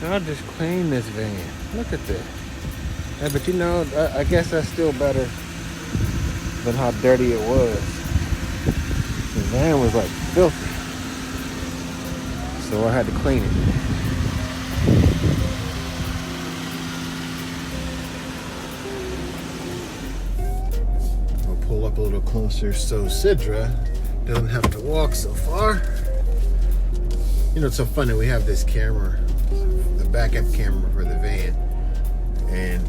I'll just clean this van. Look at this. Yeah, but you know, I guess that's still better than how dirty it was. The van was like filthy. So I had to clean it. I'll pull up a little closer so Sidra doesn't have to walk so far. You know, it's so funny, we have this camera, the backup camera for the van, and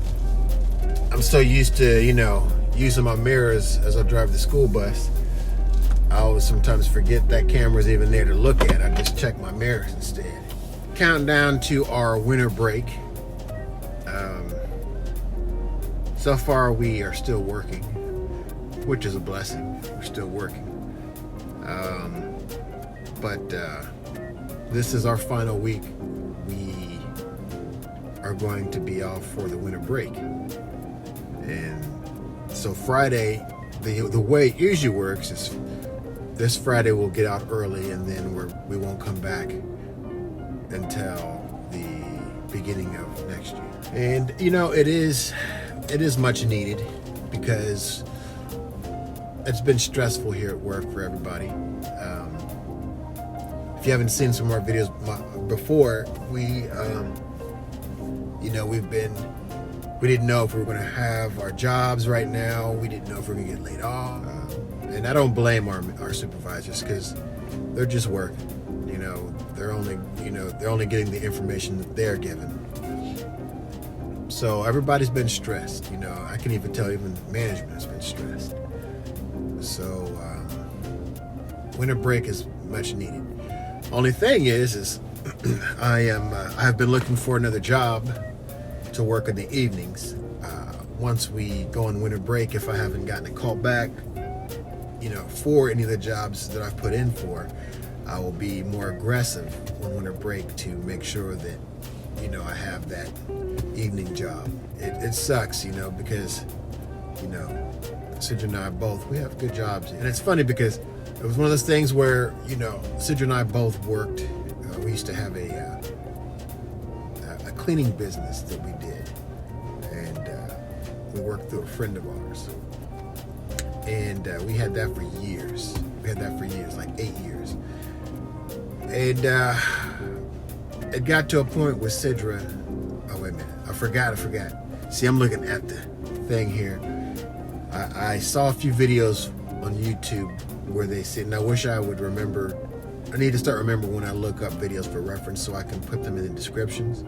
I'm so used to, you know, using my mirrors as I drive the school bus. I always sometimes forget that camera's even there to look at. I just check my mirrors instead. Countdown to our winter break. So far we are still working, which is a blessing. We're still working. But this is our final week. We are going to be off for the winter break. And so Friday, the way it usually works is this Friday we'll get out early, and then we won't come back until the beginning of next year. And you know, it is much needed because it's been stressful here at work for everybody. If you haven't seen some of our videos before, we didn't know if we were going to have our jobs right now. We didn't know if we were going to get laid off. And I don't blame our supervisors, because they're just working. You know, they're only getting the information that they're given. So everybody's been stressed. You know, I can even tell even management has been stressed. So winter break is much needed. Only thing is I've been looking for another job to work in the evenings. Once we go on winter break, if I haven't gotten a call back, you know, for any of the jobs that I've put in for, I will be more aggressive on winter break to make sure that, you know, I have that evening job. It sucks, you know, because, you know, Sidra and I both, we have good jobs. And it's funny because it was one of those things where, you know, Sidra and I both worked. We used to have a cleaning business that we did. And we worked through a friend of ours. And we had that for years. Like 8 years. And it got to a point with Sidra. Oh, wait a minute. I forgot. See, I'm looking at the thing here. I saw a few videos on YouTube where they said, and I wish I would remember. I need to start remembering when I look up videos for reference so I can put them in the descriptions.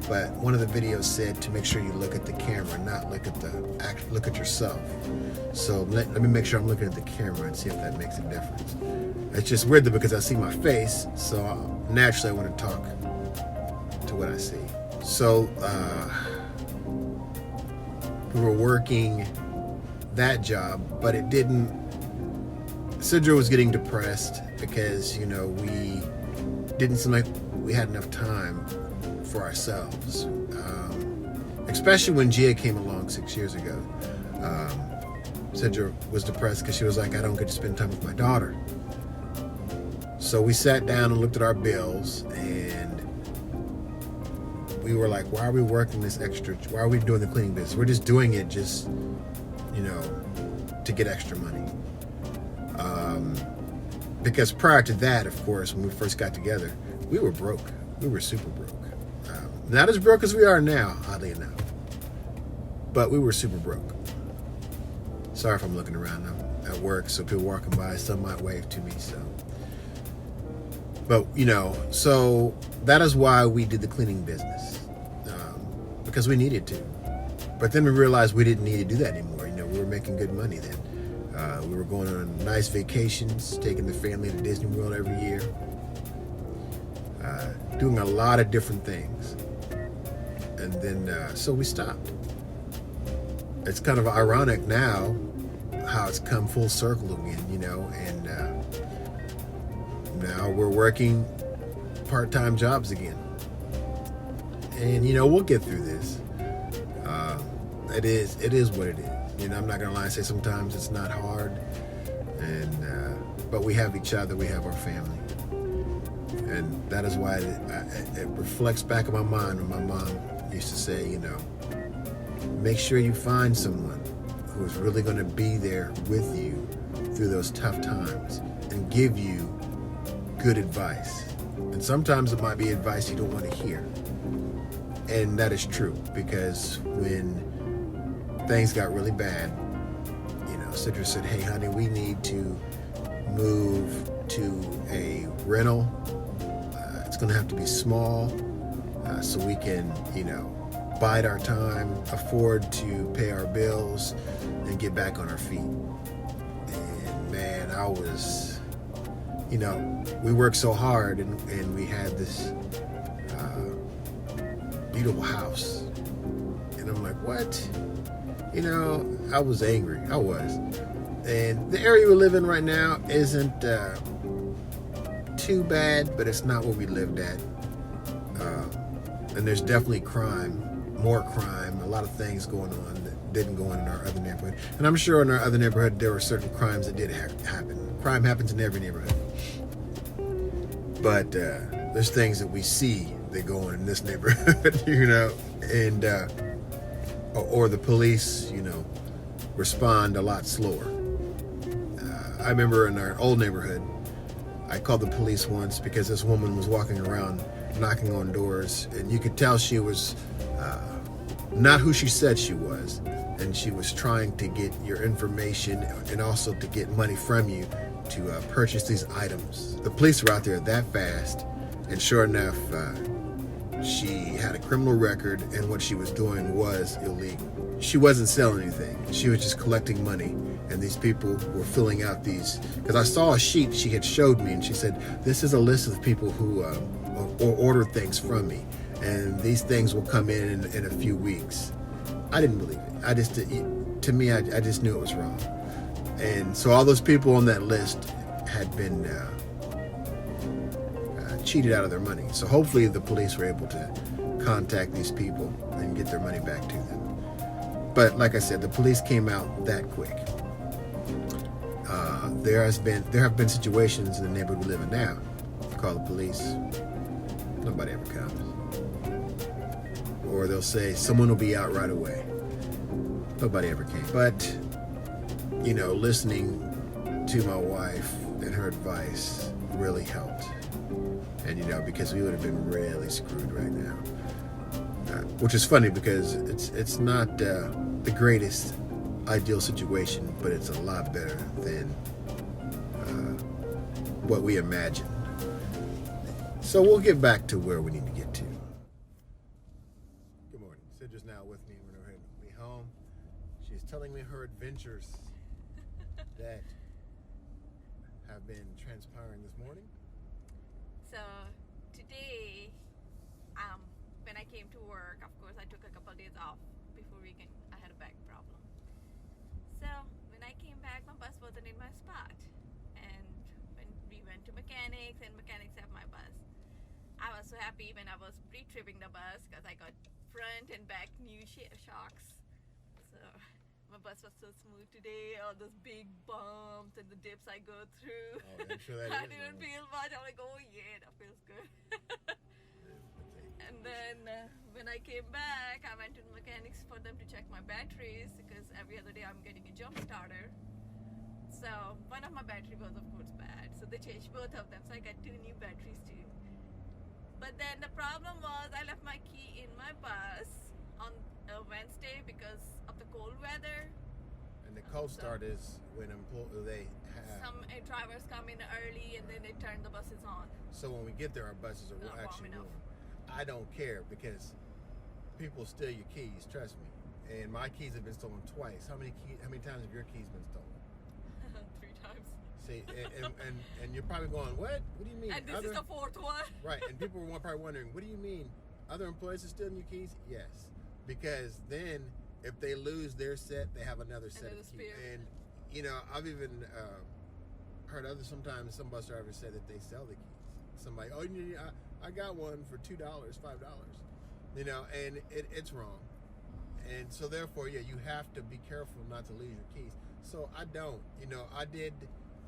But one of the videos said to make sure you look at the camera, not look at yourself. So let me make sure I'm looking at the camera and see if that makes a difference. It's just weird though, because I see my face, so naturally I want to talk to what I see. So we were working that job, but it didn't. Sidra was getting depressed because, you know, we didn't seem like we had enough time for ourselves. Especially when Gia came along 6 years ago. Sidra was depressed because she was like, I don't get to spend time with my daughter. So we sat down and looked at our bills, and we were like, why are we working this extra? Why are we doing the cleaning business? We're just doing it just, you know, to get extra money. Because prior to that, of course, when we first got together, we were broke. We were super broke. Not as broke as we are now, oddly enough. But we were super broke. Sorry if I'm looking around. I'm at work, so people walking by, some might wave to me. So, but you know, so that is why we did the cleaning business, because we needed to. But then we realized we didn't need to do that anymore. You know, we were making good money then. We were going on nice vacations, taking the family to Disney World every year, doing a lot of different things. And then, so we stopped. It's kind of ironic now how it's come full circle again, you know, and now we're working part-time jobs again. And, you know, we'll get through this. It is what it is. You know, I'm not gonna lie and say sometimes it's not hard, and but we have each other, we have our family, And that is why it reflects back in my mind when my mom used to say, make sure you find someone who is really going to be there with you through those tough times and give you good advice. And sometimes it might be advice you don't want to hear. And that is true, because when things got really bad, Sidra said, hey, honey, we need to move to a rental. It's going to have to be small so we can, bide our time, afford to pay our bills, and get back on our feet. And man, I was, we worked so hard, and we had this beautiful house. And I'm like, what? I was angry. I was. And the area we live in right now isn't too bad, but it's not where we lived at. And there's definitely more crime, a lot of things going on that didn't go on in our other neighborhood. And I'm sure in our other neighborhood there were certain crimes that did happen. Crime happens in every neighborhood. But there's things that we see that go on in this neighborhood, and or the police, respond a lot slower. I remember in our old neighborhood, I called the police once because this woman was walking around knocking on doors, and you could tell she was not who she said she was, and she was trying to get your information and also to get money from you to purchase these items. The police were out there that fast, and sure enough, she had a criminal record, and what she was doing was illegal. She wasn't selling anything. She was just collecting money, and these people were filling out these, because I saw a sheet she had showed me, and she said, this is a list of people who order things from me, and these things will come in a few weeks. I didn't believe it. I just knew it was wrong. And so all those people on that list had been cheated out of their money. So hopefully the police were able to contact these people and get their money back to them. But like I said, the police came out that quick. There have been situations in the neighborhood we live in now. Call the police, nobody ever comes. Or they'll say someone will be out right away. Nobody ever came. But listening to my wife and her advice really helped. And because we would have been really screwed right now. Which is funny because it's not the greatest ideal situation, but it's a lot better than what we imagined. So we'll get back to where we need to get to. Good morning. Sidra's now with me when we're heading me home. She's telling me her adventures that have been transpiring this morning. So today, when I came to work, of course, I took a couple of days off before weekend. I had a back problem. So when I came back, my bus wasn't in my spot. And when we went to mechanics, and mechanics have my bus, I was so happy when I was pre-tripping the bus because I got front and back new shocks. So my bus was so smooth today. All those big bumps and the dips I go through. Oh, I'm sure that I is, didn't feel much. I'm like, oh yeah, that feels good. And then when I came back, I went to the mechanics for them to check my batteries because every other day I'm getting a jump starter. So one of my battery was of course bad. So they changed both of them. So I got 2 new batteries too. But then the problem was I left my key in my bus on Wednesday because of the cold weather. And the cold start is when some drivers come in early and then they turn the buses on. So when we get there, our buses are actually warm. I don't care because people steal your keys. Trust me. And my keys have been stolen twice. How many times have your keys been stolen? 3 times. See, and you're probably going, what? What do you mean? And this is the 4th one. Right. And people were probably wondering, what do you mean? Other employees are stealing your keys? Yes. Because then if they lose their set, they have another set of keys. And I've even heard sometimes some bus drivers say that they sell the keys. Somebody, I got one for $2, $5, and it's wrong. And so therefore, you have to be careful not to lose your keys. So I don't, I did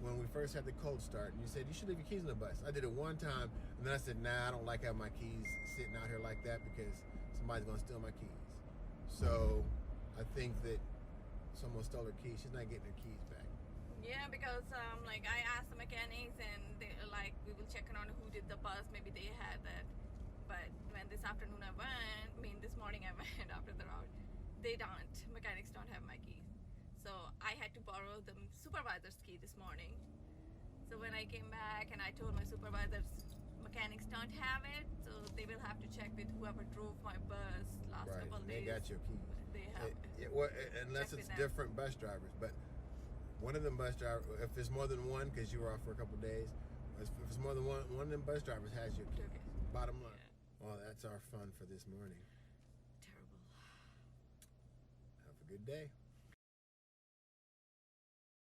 when we first had the cold start, and you said you should leave your keys on the bus. I did it one time, and then I said, nah, I don't like having my keys sitting out here like that because somebody's gonna steal my keys. So I think that someone stole her keys. She's not getting her keys back. Yeah, because like I asked the mechanics and they like we will check on who did the bus. Maybe they had that. But when this afternoon I went, this morning I went after the route, they don't. Mechanics don't have my keys. So I had to borrow the supervisor's key this morning. So when I came back and I told my supervisors mechanics don't have it, so they will have to check with whoever drove my bus last couple of days. They got your keys. They have. Unless it's different bus drivers, but one of them bus drivers, if it's more than one, because you were off for a couple of days, if it's more than one of them bus drivers has your keys. Okay. Bottom line. Yeah. Well, that's our fun for this morning. Terrible. Have a good day.